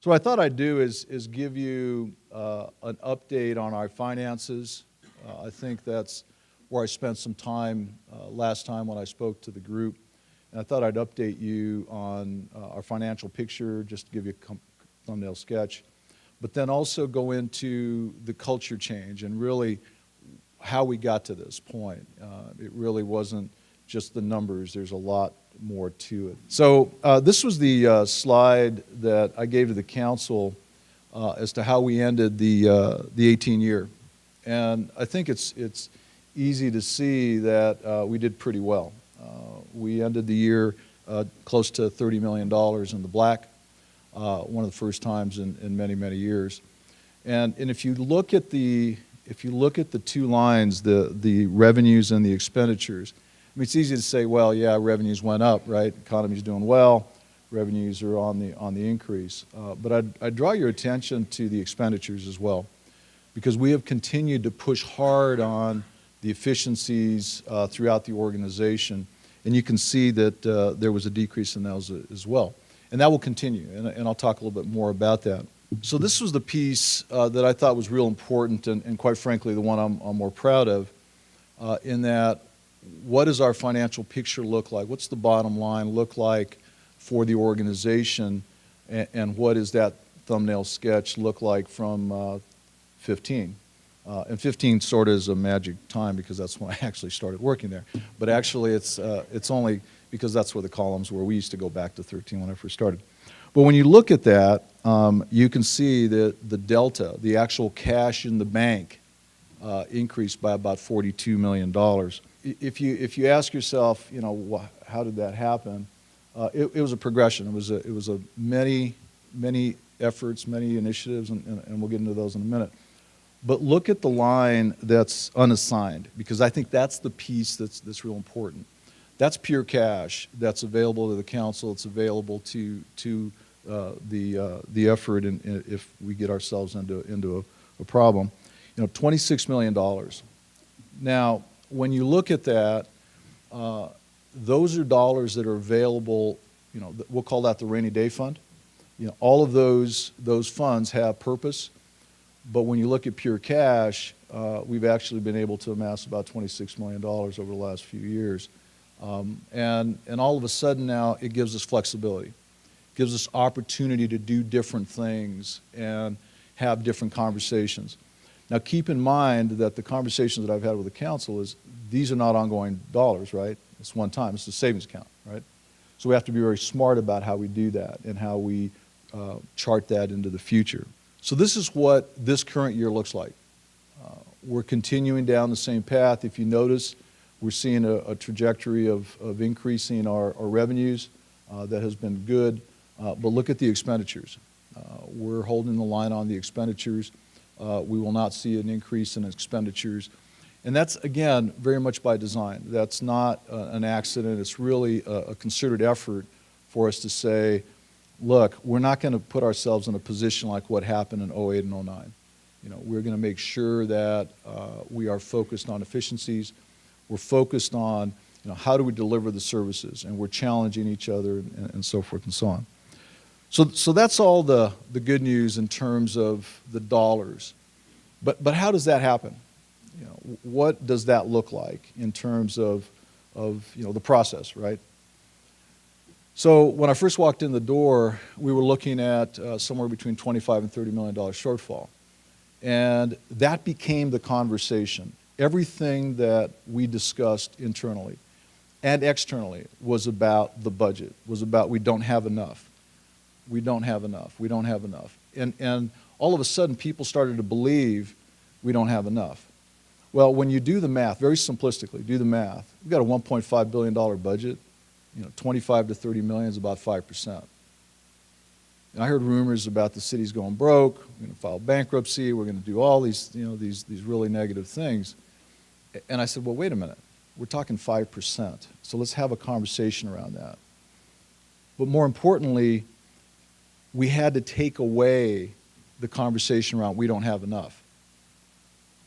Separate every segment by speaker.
Speaker 1: So what I thought I'd do is give you an update on our finances. I think that's where I spent some time last time when I spoke to the group. And I thought I'd update you on our financial picture, just to give you a thumbnail sketch, but then also go into the culture change and really how we got to this point. It really wasn't just the numbers. There's a lot more to it. So this was the slide that I gave to the council as to how we ended the 18-year. And I think it's easy to see that we did pretty well. We ended the year close to $30 million in the black, one of the first times in many, many years. And if you look at the two lines, the revenues and the expenditures, I mean, it's easy to say, well, yeah, revenues went up, right? Economy's doing well, revenues are on the increase. But I'd draw your attention to the expenditures as well, because we have continued to push hard on the efficiencies throughout the organization, and you can see that there was a decrease in those as well. And that will continue, and I'll talk a little bit more about that. So this was the piece that I thought was real important, and quite frankly, the one I'm more proud of, in that, what does our financial picture look like? What's the bottom line look like for the organization, and what does that thumbnail sketch look like from 15? And 15 sort of is a magic time because that's when I actually started working there. But actually it's only because that's where the columns were. We used to go back to 13 when I first started. But when you look at that, you can see that the delta, the actual cash in the bank, increased by about $42 million. If you ask yourself, you know, how did that happen? It was a progression. It was a many efforts, many initiatives, and we'll get into those in a minute. But look at the line that's unassigned, because I think that's the piece that's real important. That's pure cash that's available to the council. It's available to the effort, and if we get ourselves into a problem. You know, $26 million. Now, when you look at that, those are dollars that are available. You know, we'll call that the rainy day fund. You know, all of those funds have purpose. But when you look at pure cash, we've actually been able to amass about $26 million over the last few years. And all of a sudden now it gives us flexibility. It gives us opportunity to do different things and have different conversations. Now keep in mind that the conversations that I've had with the council is these are not ongoing dollars, right? It's one time. It's a savings account, right? So we have to be very smart about how we do that and how we chart that into the future. So this is what this current year looks like. We're continuing down the same path. If you notice, we're seeing a trajectory of increasing our revenues. That has been good. But look at the expenditures. We're holding the line on the expenditures. We will not see an increase in expenditures. And that's, again, very much by design. That's not an accident. It's really a concerted effort for us to say, look, we're not going to put ourselves in a position like what happened in 08 and 09. You know, we're going to make sure that we are focused on efficiencies. We're focused on, you know, how do we deliver the services, and we're challenging each other and so forth and so on. So that's all the good news in terms of the dollars. But how does that happen? You know, what does that look like in terms of you know, the process, right? So when I first walked in the door, we were looking at somewhere between $25 and $30 million shortfall. And that became the conversation. Everything that we discussed internally and externally was about the budget, was about we don't have enough. We don't have enough. We don't have enough. And all of a sudden, people started to believe we don't have enough. Well, when you do the math, very simplistically, do the math. We've got a $1.5 billion budget. You know, 25 to 30 million is about 5%. And I heard rumors about the city's going broke. We're going to file bankruptcy. We're going to do all these, you know, these really negative things. And I said, well, wait a minute. We're talking 5%. So let's have a conversation around that. But more importantly, we had to take away the conversation around we don't have enough.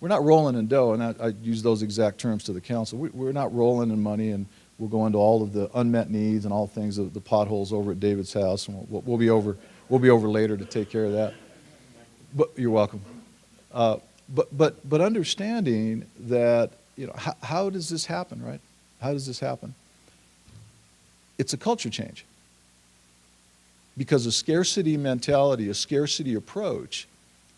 Speaker 1: We're not rolling in dough, and I use those exact terms to the council. We're not rolling in money, and we'll go into all of the unmet needs and all things, the potholes over at David's house, and we'll be over We'll be over later to take care of that. But you're welcome. But understanding that, how does this happen, right? How does this happen? It's a culture change. Because a scarcity mentality, a scarcity approach,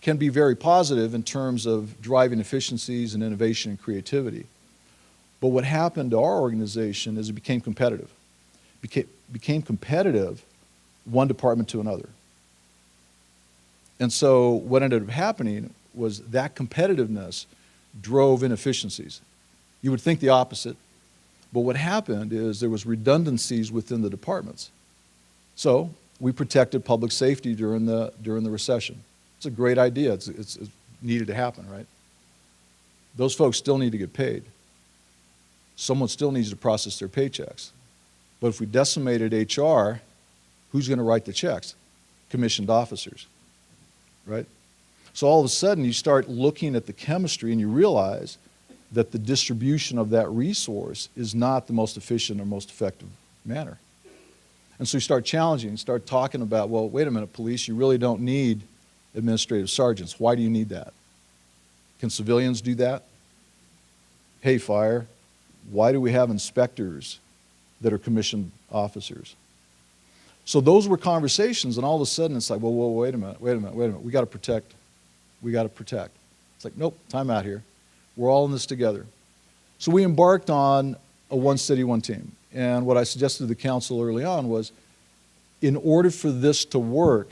Speaker 1: can be very positive in terms of driving efficiencies and innovation and creativity. But what happened to our organization is it became competitive. Became competitive one department to another. And so what ended up happening was that competitiveness drove inefficiencies. You would think the opposite, but what happened is there was redundancies within the departments. So we protected public safety during the recession. It's a great idea. It's needed to happen, right? Those folks still need to get paid. Someone still needs to process their paychecks. But if we decimated HR, who's going to write the checks? Commissioned officers, right? So all of a sudden you start looking at the chemistry and you realize that the distribution of that resource is not the most efficient or most effective manner. And so you start challenging, start talking about, well, wait a minute, police, you really don't need administrative sergeants. Why do you need that? Can civilians do that? Hey, fire, why do we have inspectors that are commissioned officers? So those were conversations, and all of a sudden it's like, well, wait a minute, we got to protect. We got to protect. It's like, nope, time out here. We're all in this together. So we embarked on a one city, one team. And what I suggested to the council early on was, in order for this to work,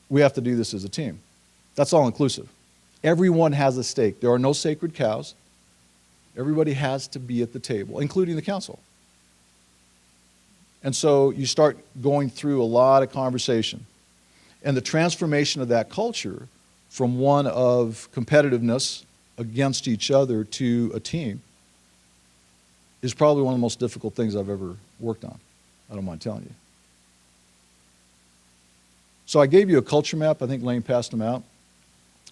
Speaker 1: we have to do this as a team. That's all inclusive. Everyone has a stake. There are no sacred cows. Everybody has to be at the table, including the council. And so you start going through a lot of conversation. And the transformation of that culture from one of competitiveness against each other to a team is probably one of the most difficult things I've ever worked on. I don't mind telling you. So I gave you a culture map. I think Lane passed them out.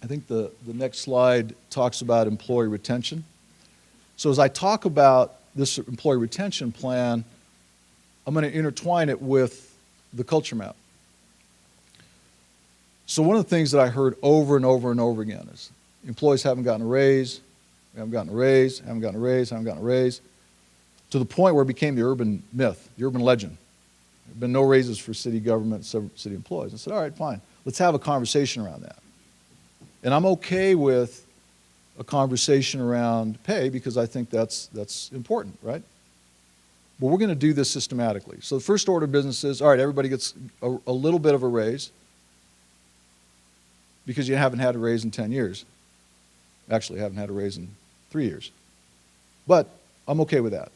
Speaker 1: I think the next slide talks about employee retention. So as I talk about this employee retention plan, I'm going to intertwine it with the culture map. So one of the things that I heard over and over and over again is employees haven't gotten a raise, haven't gotten a raise, haven't gotten a raise, haven't gotten a raise, to the point where it became the urban myth, the urban legend. There have been no raises for city government, city employees. I said, all right, fine. Let's have a conversation around that. And I'm okay with a conversation around pay because I think that's important, right? But we're going to do this systematically. So the first order of business is, all right, everybody gets a little bit of a raise because you haven't had a raise in 10 years. Actually, haven't had a raise in 3 years. But I'm okay with that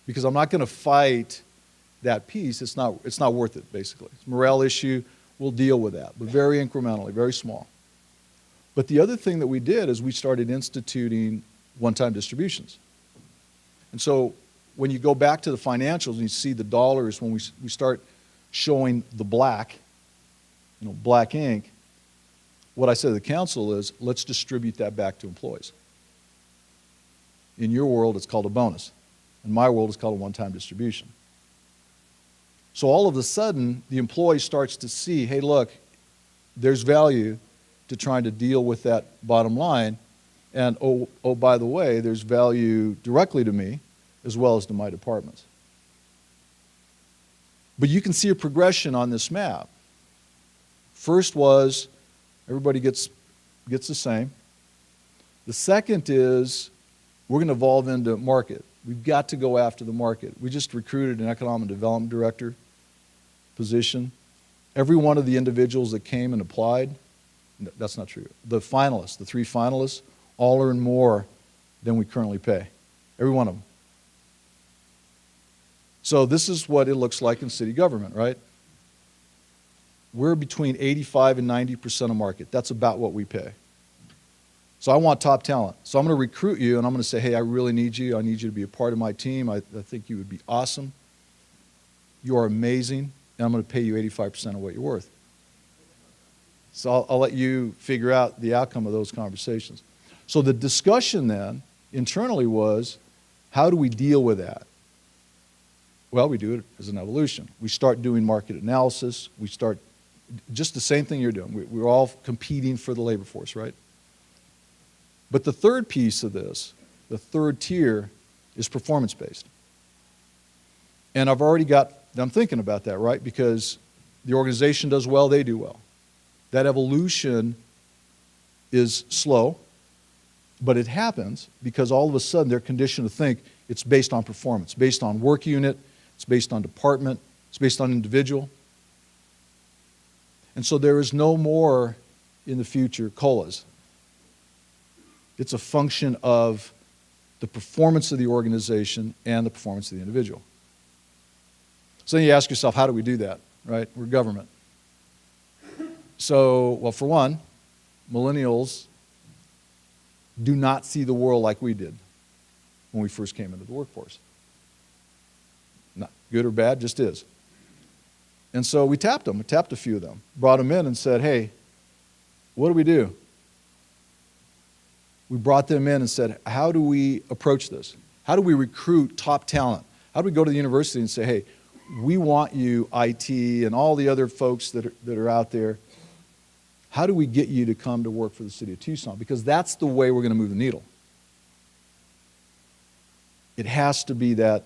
Speaker 1: because I'm not going to fight that piece. It's not worth it, basically. It's a morale issue. We'll deal with that, but very incrementally, very small. But the other thing that we did is we started instituting one-time distributions. And so when you go back to the financials and you see the dollars, when we start showing the black, black ink, what I said to the council is, let's distribute that back to employees. In your world, it's called a bonus. In my world, it's called a one-time distribution. So all of a sudden, the employee starts to see, hey, look, there's value to trying to deal with that bottom line. And oh, by the way, there's value directly to me as well as to my departments. But you can see a progression on this map. First was everybody gets the same. The second is we're going to evolve into market. We've got to go after the market. We just recruited an economic development director position. Every one of the individuals that came and applied, that's not true. The finalists, the 3 finalists, all earn more than we currently pay. Every one of them. So this is what it looks like in city government, right? We're between 85 and 90% of market. That's about what we pay. So I want top talent. So I'm going to recruit you and I'm going to say, hey, I really need you. I need you to be a part of my team. I think you would be awesome. You are amazing. And I'm going to pay you 85% of what you're worth. So I'll let you figure out the outcome of those conversations. So the discussion then internally was, how do we deal with that? Well, we do it as an evolution. We start doing market analysis. We start just the same thing you're doing. We're all competing for the labor force, right? But the third piece of this, the third tier, is performance-based. And I'm thinking about that, right? Because the organization does well, they do well. That evolution is slow, but it happens because all of a sudden they're conditioned to think it's based on performance, based on work unit, it's based on department, it's based on individual. And so there is no more in the future COLAs. It's a function of the performance of the organization and the performance of the individual. So then you ask yourself, how do we do that, right? We're government. So, well, for one, millennials do not see the world like we did when we first came into the workforce. Not good or bad, just is. And so we tapped them. We tapped a few of them, brought them in and said, hey, what do we do? We brought them in and said, how do we approach this? How do we recruit top talent? How do we go to the university and say, hey, we want you, IT, and all the other folks that are out there, how do we get you to come to work for the city of Tucson? Because that's the way we're going to move the needle. It has to be that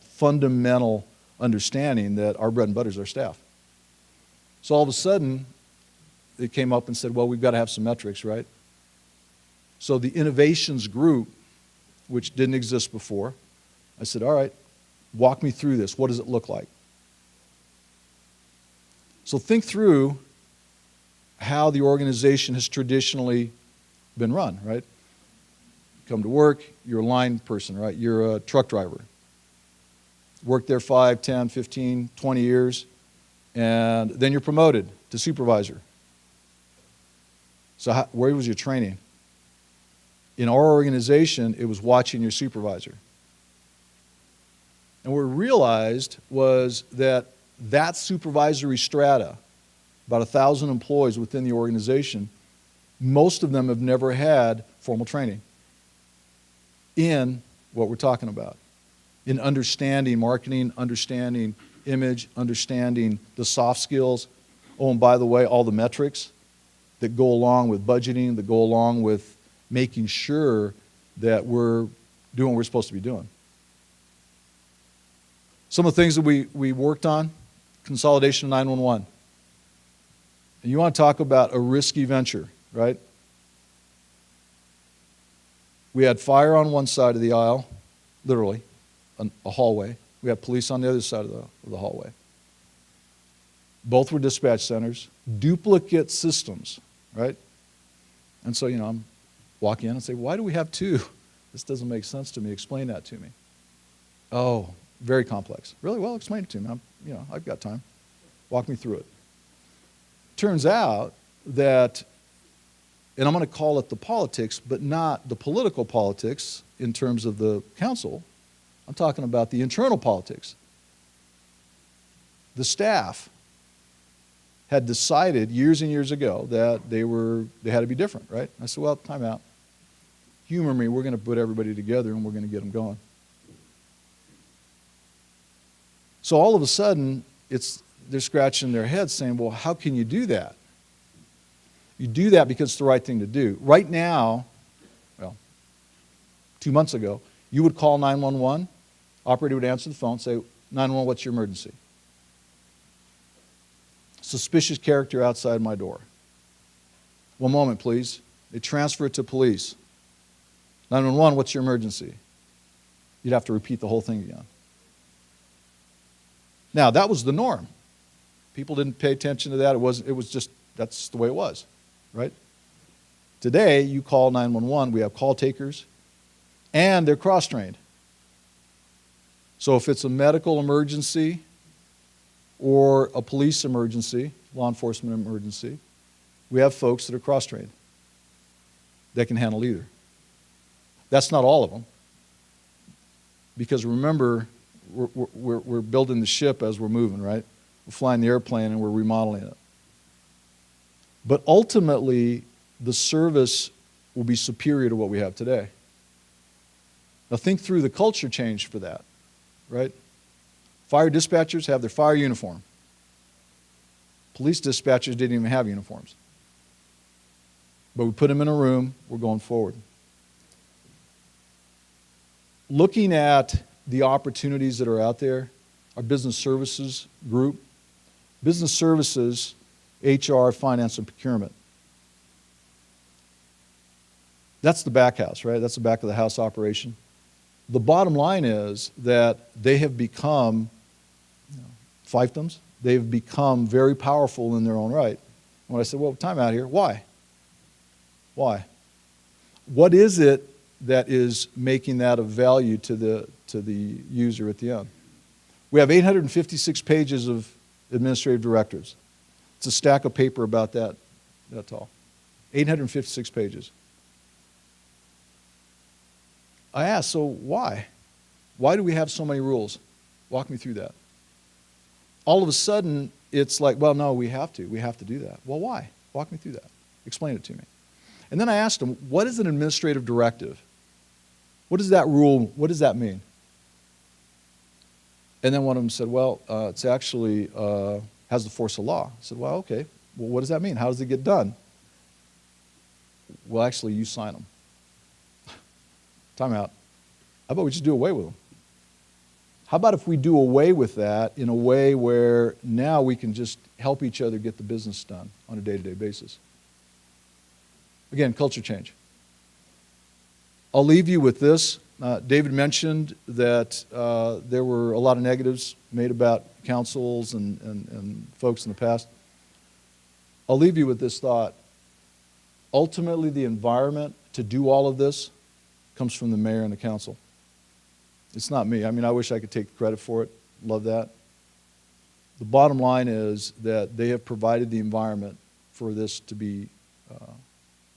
Speaker 1: fundamental understanding that our bread and butter is our staff. So all of a sudden, they came up and said, well, we've got to have some metrics, right? So the innovations group, which didn't exist before, I said, all right, walk me through this. What does it look like? So think through how the organization has traditionally been run, right? Come to work, you're a line person, right? You're a truck driver. Work there 5, 10, 15, 20 years, and then you're promoted to supervisor. So where was your training? In our organization, it was watching your supervisor. And what we realized was that supervisory strata, about 1,000 employees within the organization, most of them have never had formal training in what we're talking about, in understanding marketing, understanding image, understanding the soft skills. Oh, and by the way, all the metrics that go along with budgeting, that go along with making sure that we're doing what we're supposed to be doing. Some of the things that we worked on, consolidation of 911. And you want to talk about a risky venture, right? We had fire on one side of the aisle, literally, a hallway. We had police on the other side of the hallway. Both were dispatch centers, duplicate systems, right? And so, I'm walk in and say, why do we have two? This doesn't make sense to me. Explain that to me. Oh, very complex. Really? Well, explain it to me. I've got time. Walk me through it. Turns out that, and I'm going to call it the politics, but not the political politics in terms of the council. I'm talking about the internal politics. The staff had decided years and years ago that they had to be different, right? I said, well, time out. Humor me, we're going to put everybody together and we're going to get them going. So all of a sudden, they're scratching their heads saying, well, how can you do that? You do that because it's the right thing to do. Right now, 2 months ago, you would call 911, operator would answer the phone, say, 911, what's your emergency? Suspicious character outside my door. 1 moment, please. They transfer it to police. 911, what's your emergency? You'd have to repeat the whole thing again. Now, that was the norm. People didn't pay attention to that. It was just, that's the way it was, right? Today, you call 911, we have call takers, and they're cross-trained. So if it's a medical emergency or a police emergency, law enforcement emergency, we have folks that are cross-trained that can handle either. That's not all of them. Because remember, we're building the ship as we're moving, right? We're flying the airplane and we're remodeling it. But ultimately, the service will be superior to what we have today. Now think through the culture change for that, right? Fire dispatchers have their fire uniform. Police dispatchers didn't even have uniforms. But we put them in a room, we're going forward. Looking at the opportunities that are out there, our business services group, business services, HR, finance, and procurement. That's the back house, right? That's the back of the house operation. The bottom line is that they have become fiefdoms. They've become very powerful in their own right. When I said, well, time out here, why? Why? What is it that is making that of value to the user at the end? We have 856 pages of administrative directives. It's a stack of paper about that tall. 856 pages. I asked, so why? Why do we have so many rules? Walk me through that. All of a sudden, it's like, well, no, we have to do that. Well, why? Walk me through that. Explain it to me. And then I asked them, what is an administrative directive? What is that rule? What does that mean? And then one of them said, well, it's actually has the force of law. I said, well, okay. Well, what does that mean? How does it get done? Well, actually, you sign them. Time out. How about we just do away with them? How about if we do away with that in a way where now we can just help each other get the business done on a day-to-day basis? Again, culture change. I'll leave you with this. David mentioned that there were a lot of negatives made about councils and folks in the past. I'll leave you with this thought. Ultimately, the environment to do all of this comes from the mayor and the council. It's not me. I mean, I wish I could take the credit for it. Love that. The bottom line is that they have provided the environment for this to be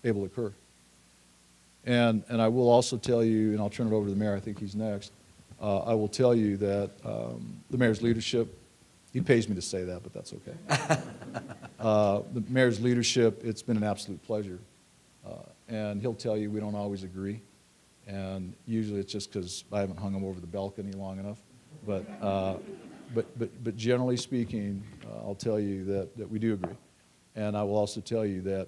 Speaker 1: able to occur. And I will also tell you, and I'll turn it over to the mayor, I think he's next. I will tell you that the mayor's leadership, he pays me to say that, but that's okay. The mayor's leadership, it's been an absolute pleasure. And he'll tell you we don't always agree. And usually it's just because I haven't hung him over the balcony long enough. But generally speaking, I'll tell you that we do agree. And I will also tell you that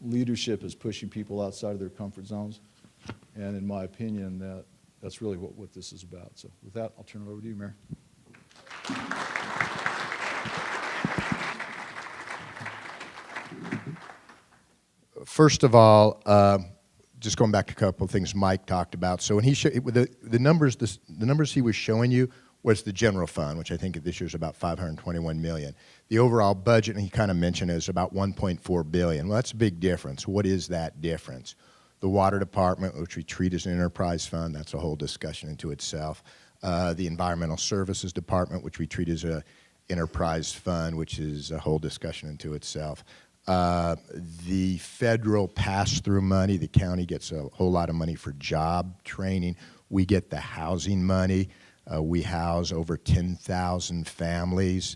Speaker 1: leadership is pushing people outside of their comfort zones. And in my opinion, that's really what this is about. So with that, I'll turn it over to you, Mayor.
Speaker 2: First of all, just going back to a couple of things Mike talked about. So when he showed the numbers he was showing you was the general fund, which I think this year is about $521 million. The overall budget, and he kind of mentioned, is about $1.4 billion. Well, that's a big difference. What is that difference? The water department, which we treat as an enterprise fund, that's a whole discussion into itself. The environmental services department, which we treat as an enterprise fund, which is a whole discussion into itself. The federal pass-through money, the county gets a whole lot of money for job training. We get the housing money. We house over 10,000 families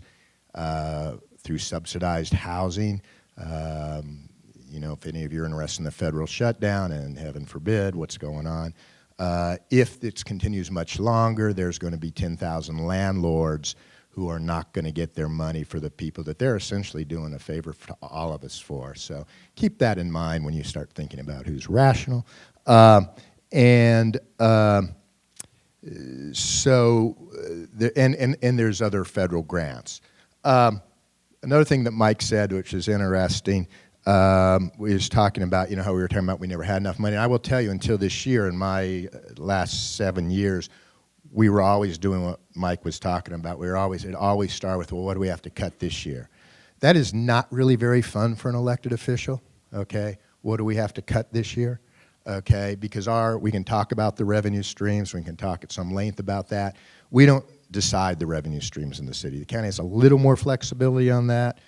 Speaker 2: through subsidized housing. You know, if any of you are interested in the federal shutdown, and heaven forbid what's going on, if it continues much longer, there's going to be 10,000 landlords who are not going to get their money for the people that they're essentially doing a favor to all of us for. So keep that in mind when you start thinking about who's rational. And there's other federal grants. Another thing that Mike said, which is interesting, we was talking about, you know, how we were talking about we never had enough money. And I will tell you, until this year, in my last 7 years, we were always doing what Mike was talking about. It always started with, well, what do we have to cut this year? That is not really very fun for an elected official, okay? What do we have to cut this year? Okay, because we can talk about the revenue streams, we can talk at some length about that. We don't decide the revenue streams in the city. The county has a little more flexibility on that.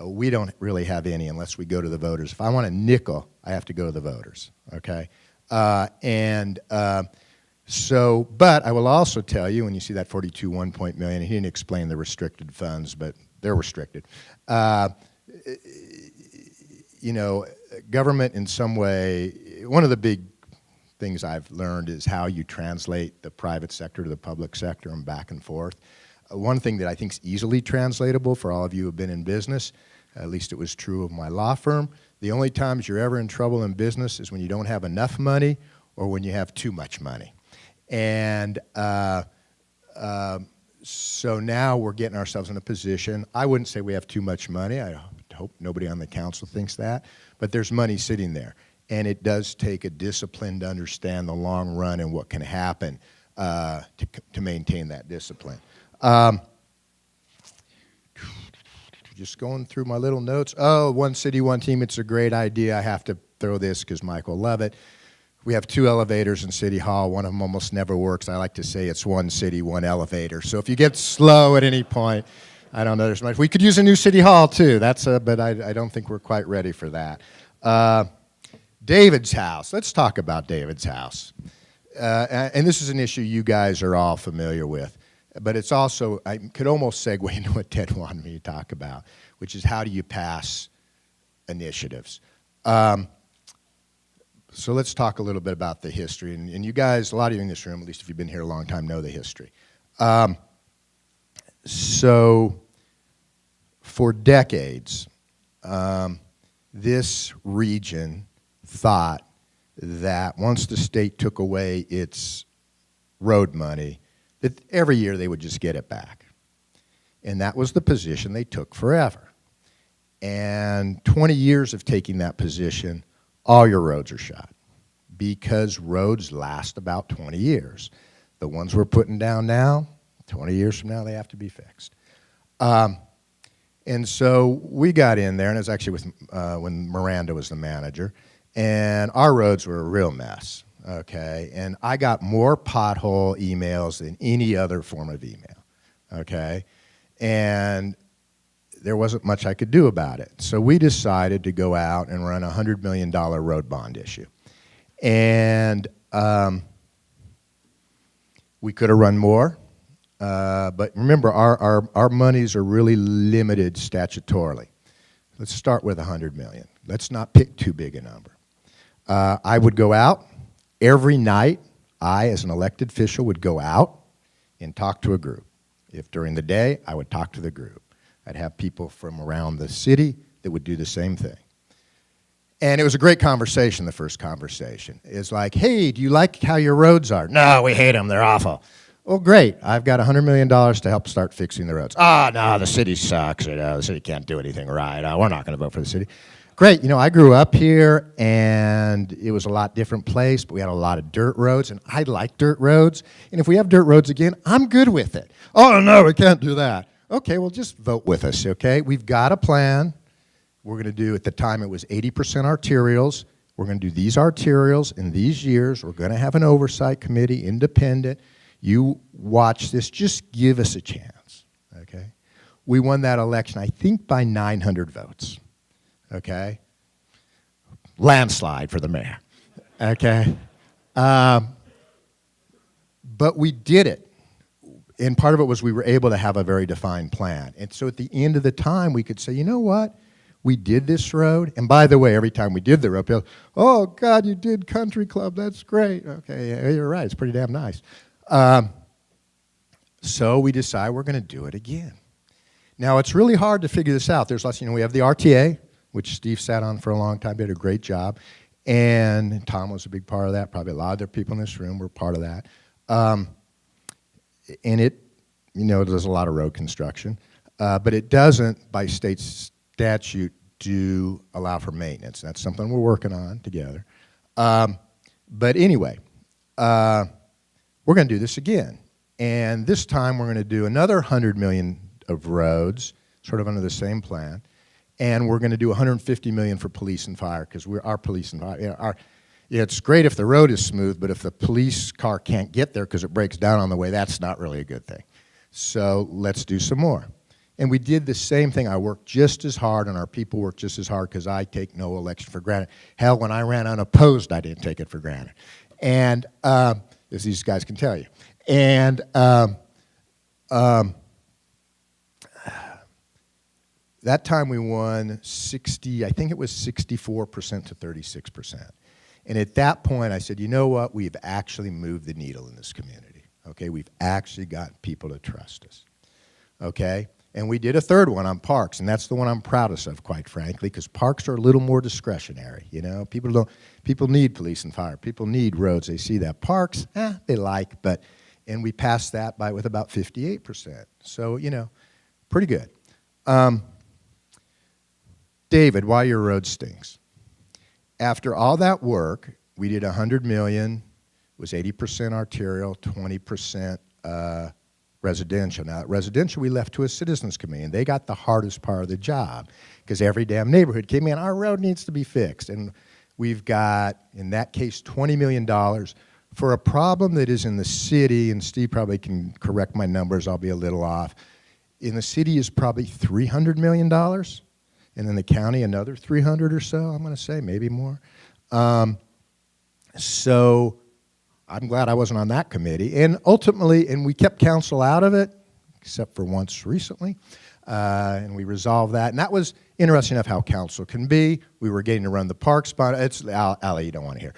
Speaker 2: We don't really have any unless we go to the voters. If I want a nickel, I have to go to the voters, okay? But I will also tell you, when you see that 42.1 million, he didn't explain the restricted funds, but they're restricted. You know, government in some way, one of the big things I've learned is how you translate the private sector to the public sector and back and forth. One thing that I think is easily translatable for all of you who have been in business, at least it was true of my law firm, the only times you're ever in trouble in business is when you don't have enough money or when you have too much money. And so now we're getting ourselves in a position, I wouldn't say we have too much money, I hope nobody on the council thinks that, but there's money sitting there. And it does take a discipline to understand the long run and what can happen to maintain that discipline. Just going through my little notes. Oh, one city, one team, it's a great idea. I have to throw this because Mike will love it. We have 2 elevators in City Hall. One of them almost never works. I like to say it's one city, one elevator. So if you get slow at any point, I don't know there's much. We could use a new City Hall too. But I don't think we're quite ready for that. David's house. Let's talk about David's house. And this is an issue you guys are all familiar with. But it's also, I could almost segue into what Ted wanted me to talk about, which is how do you pass initiatives. So let's talk a little bit about the history. And you guys, a lot of you in this room, at least if you've been here a long time, know the history. So for decades, this region thought that once the state took away its road money, that every year they would just get it back. And that was the position they took forever. And 20 years of taking that position, all your roads are shot because roads last about 20 years. The ones we're putting down now, 20 years from now, they have to be fixed. And so we got in there, and it was actually with, when Miranda was the manager, and our roads were a real mess. Okay, and I got more pothole emails than any other form of email, okay? And there wasn't much I could do about it. So we decided to go out and run a $100 million road bond issue. And we could have run more, but remember, our monies are really limited statutorily. Let's start with $100 million. Let's not pick too big a number. I would go out. Every night, I, as an elected official, would go out and talk to a group. If during the day, I would talk to the group. I'd have people from around the city that would do the same thing. And it was a great conversation, the first conversation. It's like, hey, do you like how your roads are? No, we hate them, they're awful. Oh, great, I've got $100 million to help start fixing the roads. Oh, no, the city sucks, the city can't do anything right, we're not gonna vote for the city. Great, I grew up here and it was a lot different place, but we had a lot of dirt roads and I like dirt roads. And if we have dirt roads again, I'm good with it. Oh no, we can't do that. Okay, well just vote with us, okay? We've got a plan. We're gonna do, at the time it was 80% arterials. We're gonna do these arterials in these years. We're gonna have an oversight committee, independent. You watch this, just give us a chance, okay? We won that election, I think by 900 votes. Okay, landslide for the mayor, okay? But we did it, and part of it was we were able to have a very defined plan. And so at the end of the time, we could say, you know what? We did this road, and by the way, every time we did the road, people, oh, God, you did Country Club, that's great. Okay, yeah, you're right, it's pretty damn nice. So we decide we're gonna do it again. Now, it's really hard to figure this out. There's lots, we have the RTA, which Steve sat on for a long time, did a great job. And Tom was a big part of that. Probably a lot of other people in this room were part of that. And it, does a lot of road construction. But it doesn't, by state statute, do allow for maintenance. That's something we're working on together. But anyway, we're going to do this again. And this time we're going to do another 100 million of roads, sort of under the same plan. And we're going to do 150 million for police and fire, because our police and fire, it's great if the road is smooth, but if the police car can't get there because it breaks down on the way, that's not really a good thing. So let's do some more. And we did the same thing. I worked just as hard, and our people worked just as hard, because I take no election for granted. Hell, when I ran unopposed, I didn't take it for granted. And, as these guys can tell you. And that time we won 60, I think it was 64% to 36%. And at that point I said, you know what, we've actually moved the needle in this community. Okay, we've actually got people to trust us. okay? And we did a third one on parks, and that's the one I'm proudest of, quite frankly, because parks are a little more discretionary, you know? People need police and fire. People need roads. They see that. Parks, they like, and we passed that with about 58%. So, you know, pretty good. David, why your road stinks? After all that work, we did $100 million. It was 80% arterial, 20% residential. Now, residential we left to a citizens committee, and they got the hardest part of the job because every damn neighborhood came in, our road needs to be fixed. And we've got, in that case, $20 million for a problem that is in the city, and Steve probably can correct my numbers, I'll be a little off. In the city is probably $300 million, and in the county another 300 or so, I'm going to say, maybe more. So I'm glad I wasn't on that committee. And ultimately, and we kept council out of it, except for once recently, and we resolved that. And that was interesting enough how council can be. We were getting to run the parks bond. It's Allie, you don't want to hear.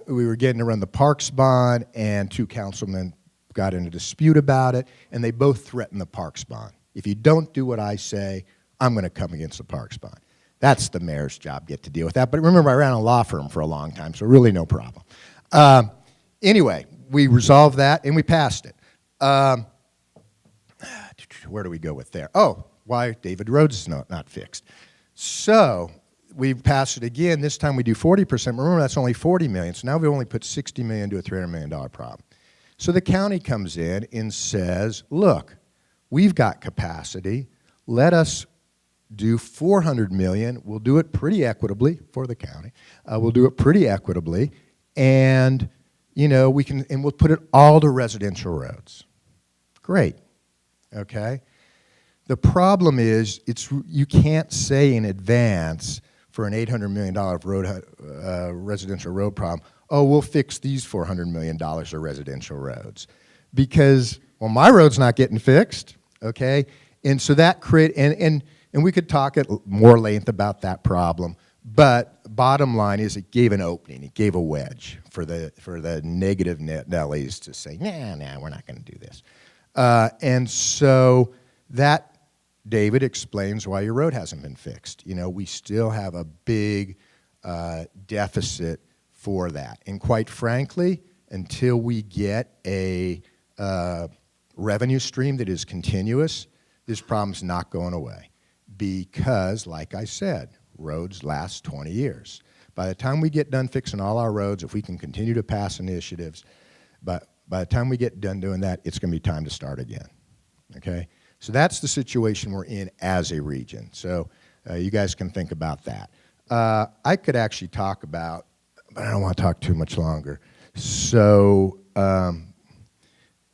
Speaker 2: We were getting to run the parks bond, and two councilmen got in a dispute about it, and they both threatened the parks bond. If you don't do what I say, I'm going to come against the parks bond. That's the mayor's job, get to deal with that. But remember, I ran a law firm for a long time, so really no problem. Anyway, we resolved that, and we passed it. Where do we go with there? Oh, why David Rhodes is not fixed. So we passed it again. This time we do 40%. Remember, that's only $40 million. So now we only put $60 million to a $300 million problem. So the county comes in and says, look, we've got capacity. Let us do $400 million. We'll do it pretty equitably for the county. We'll do it pretty equitably. And, you know, we'll put it all to residential roads. Great. Okay? The problem is you can't say in advance for an $800 million residential road problem, oh, we'll fix these $400 million of residential roads. Because, well, my road's not getting fixed, okay? And so that and we could talk at more length about that problem, but bottom line is it gave an opening, it gave a wedge for the negative Nellies to say, nah, we're not going to do this. And so that, David, explains why your road hasn't been fixed. You know, we still have a big deficit for that. And quite frankly, until we get a revenue stream that is continuous, this problem's not going away. Because, like I said, roads last 20 years. By the time we get done fixing all our roads, if we can continue to pass initiatives, but by the time we get done doing that, it's going to be time to start again, okay? So that's the situation we're in as a region. So you guys can think about that. I could actually talk about, but I don't want to talk too much longer. So, and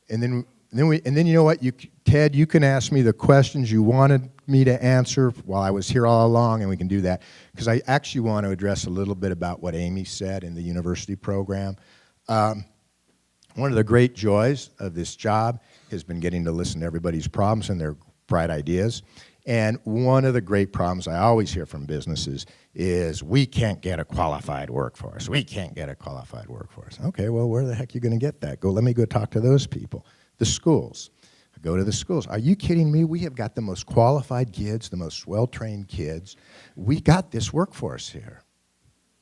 Speaker 2: then you know what, Ted, you can ask me the questions you wanted me to answer while I was here all along, and we can do that. Because I actually want to address a little bit about what Amy said in the university program. One of the great joys of this job has been getting to listen to everybody's problems and their bright ideas. And one of the great problems I always hear from businesses is, we can't get a qualified workforce. We can't get a qualified workforce. Okay, well, where the heck are you going to get that? Let me go talk to those people. The schools. Go to the schools. Are you kidding me? We have got the most qualified kids, the most well-trained kids. We got this workforce here.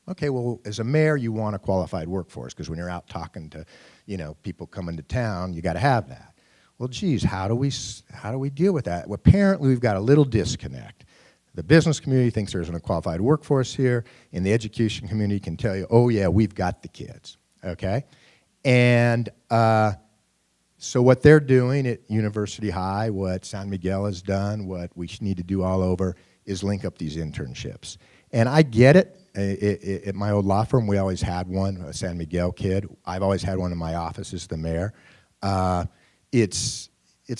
Speaker 2: Okay, well, as a mayor, you want a qualified workforce because when you're out talking to, you know, people coming to town, you got to have that. Well, geez, how do we deal with that? Well, apparently, we've got a little disconnect. The business community thinks there's a qualified workforce here, and the education community can tell you, oh, yeah, we've got the kids, okay? And so what they're doing at University High, what San Miguel has done, what we need to do all over, is link up these internships. And I get it. At my old law firm, we always had one, a San Miguel kid. I've always had one in my office as the mayor. It's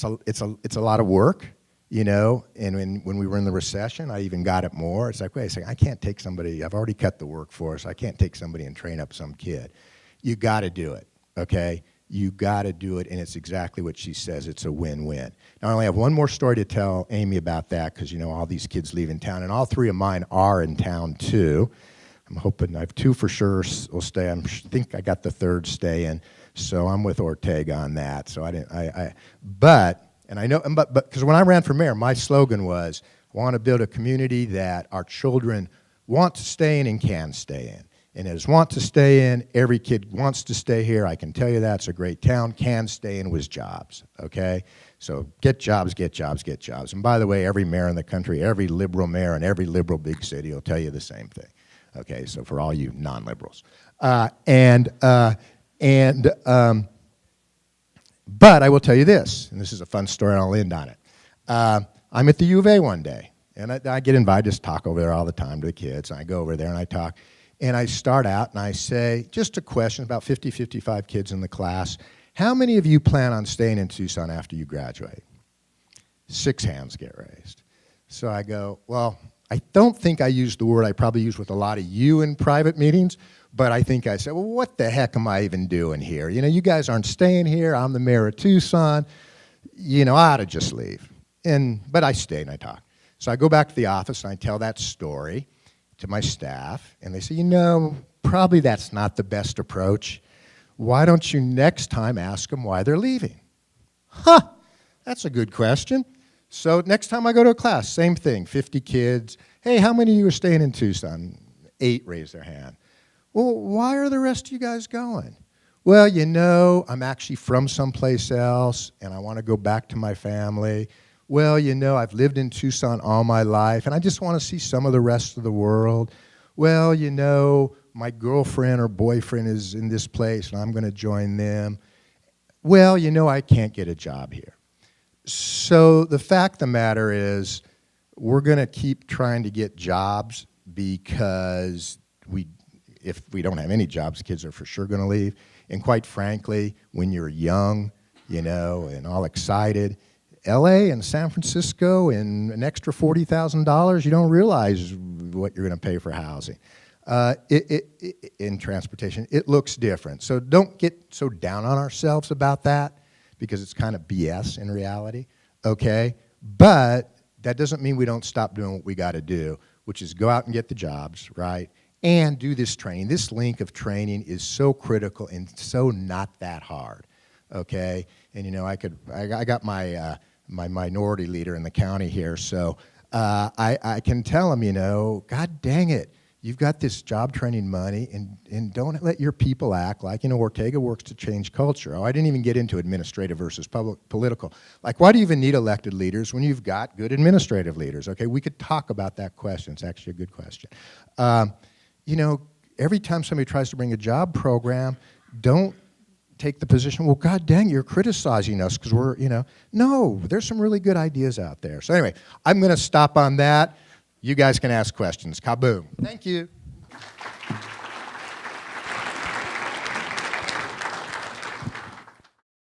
Speaker 2: a lot of work, you know, and when we were in the recession, I even got it more. It's like, wait a second, I can't take somebody, I've already cut the workforce, I can't take somebody and train up some kid. You got to do it, okay? You got to do it, and it's exactly what she says. It's a win-win. Now, I only have one more story to tell Amy about that because, you know, all these kids leave in town, and all three of mine are in town, too. I'm hoping I have two for sure will stay. I think I got the third staying, so I'm with Ortega on that. So but And I know, but because when I ran for mayor, my slogan was, I want to build a community that our children want to stay in and can stay in. And as want to stay in, every kid wants to stay here. I can tell you that. It's a great town. Can stay in was jobs, okay? So get jobs, get jobs, get jobs. And by the way, every mayor in the country, every liberal mayor in every liberal big city will tell you the same thing, okay? So for all you non-liberals. But I will tell you this, and this is a fun story, and I'll end on it. I'm at the U of A one day, and I get invited to talk over there all the time to the kids, and I go over there and I talk. And I start out and I say, just a question, about 50, 55 kids in the class, how many of you plan on staying in Tucson after you graduate? 6 hands get raised. So I go, well, I don't think I used the word I probably use with a lot of you in private meetings, but I think I said, well, what the heck am I even doing here? You know, you guys aren't staying here. I'm the mayor of Tucson. You know, I ought to just leave. But I stayed and I talked. So I go back to the office and I tell that story to my staff, and they say, you know, probably that's not the best approach. Why don't you next time ask them why they're leaving? Huh, that's a good question. So next time I go to a class, same thing, 50 kids. Hey, how many of you are staying in Tucson? 8 raise their hand. Well, why are the rest of you guys going? Well, you know, I'm actually from someplace else, and I want to go back to my family. Well, you know, I've lived in Tucson all my life, and I just want to see some of the rest of the world. Well, you know, my girlfriend or boyfriend is in this place, and I'm going to join them. Well, you know, I can't get a job here. So the fact of the matter is, we're going to keep trying to get jobs because if we don't have any jobs, kids are for sure going to leave. And quite frankly, when you're young, you know, and all excited, LA and San Francisco and an extra $40,000, you don't realize what you're going to pay for housing. In transportation, it looks different. So don't get so down on ourselves about that, because it's kind of BS in reality, okay? But that doesn't mean we don't stop doing what we got to do, which is go out and get the jobs, right? And do this training. This link of training is so critical and so not that hard, okay? And you know, I got my my minority leader in the county here, so I can tell him, you know, God dang it, you've got this job training money, and don't let your people act like, you know, Ortega works to change culture. Oh, I didn't even get into administrative versus political. Like, why do you even need elected leaders when you've got good administrative leaders? Okay, we could talk about that question. It's actually a good question. You know, every time somebody tries to bring a job program, don't take the position, well, God dang, you're criticizing us because we're, you know. No, there's some really good ideas out there. So anyway, I'm going to stop on that. You guys can ask questions. Kaboom. Thank you.